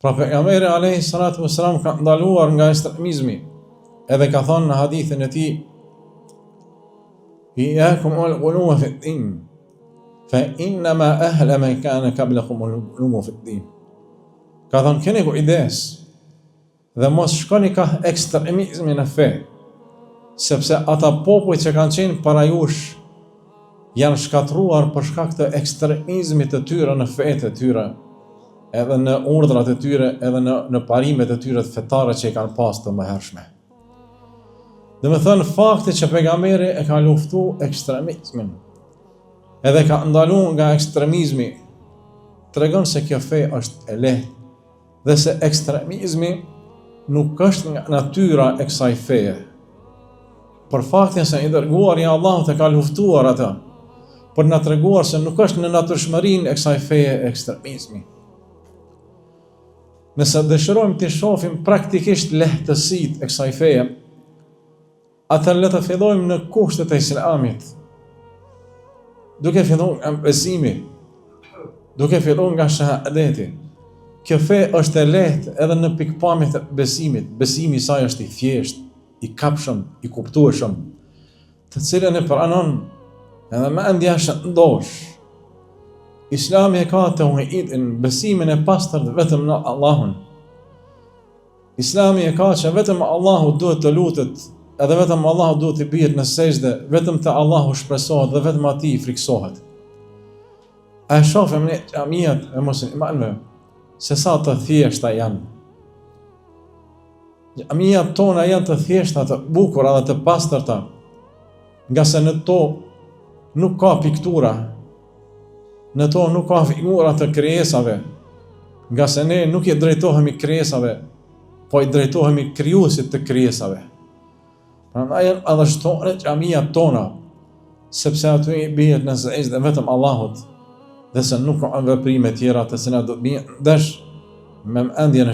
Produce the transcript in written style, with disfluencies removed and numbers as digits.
Pra pejgamberi alayhi salatu wassalam ka ndaluar nga ekstremizmi, edhe ka thonë në hadithin e tij: "Iyyakum wal-ghuluw fi ad-din, fa innama ahla man kana qablakum al-ghuluw fi ad-din." Ka thonë, keni kujdes dhe mos shkoni ka ekstremizmi në fe, sepse ata popuj që kanë qenë para jush janë shkatruar për shkak të ekstremizmit të tyre në fetë e tyre, edhe në urdhrat e tyre, edhe në parimet e tyre të fetare që i kanë pas të mëhershme. Dhe me thënë, fakti që pejgamberi e ka luftu ekstremizmin, edhe ka ndalu nga ekstremizmi, tregon se kjo fe është e lehtë, dhe se ekstremizmi nuk është nga natyra e kësaj feje. Për faktin se i dërguari i Allahut e ka luftuar ata, për na treguar se nuk është në natyrshmërinë e kësaj feje ekstremizmi. Nëse dëshirojmë të shohim praktikisht lehtësitë e kësaj feje, atëherë le të fillojmë në kushtet e Islamit, duke filluar nga besimi, duke filluar nga shahadeti. Kjo fe është e lehtë edhe në pikpamjet e besimit. Besimi i saj është i thjeshtë, i kapshëm, i kuptueshëm, të cilën e pranon edhe mendja shëndosh. Islami e ka tauhidin, besimin e pastërt vetëm në Allahun. Islami e ka që vetëm Allahu duhet të lutet, edhe vetëm Allahu duhet të bihet në sejdë, vetëm te Allahu shpresohet dhe vetëm atij friksohet. A shohim ne xhamiat e muslimanëve se sa të thjeshta janë. Xhamiat tona janë të thjeshta, të bukura dhe të pastërta, nga se në to nuk ka piktura, në to nuk ka figura të krijesave, nga se ne nuk i drejtohemi krijesave, po i drejtohemi krijuesit të krijesave. Prandaj janë adhështore xhamiat tona, sepse aty i bihet në sejdë vetëm Allahut, dhe se nuk ka veprime tjera të cilat do të bien dash me mendjen e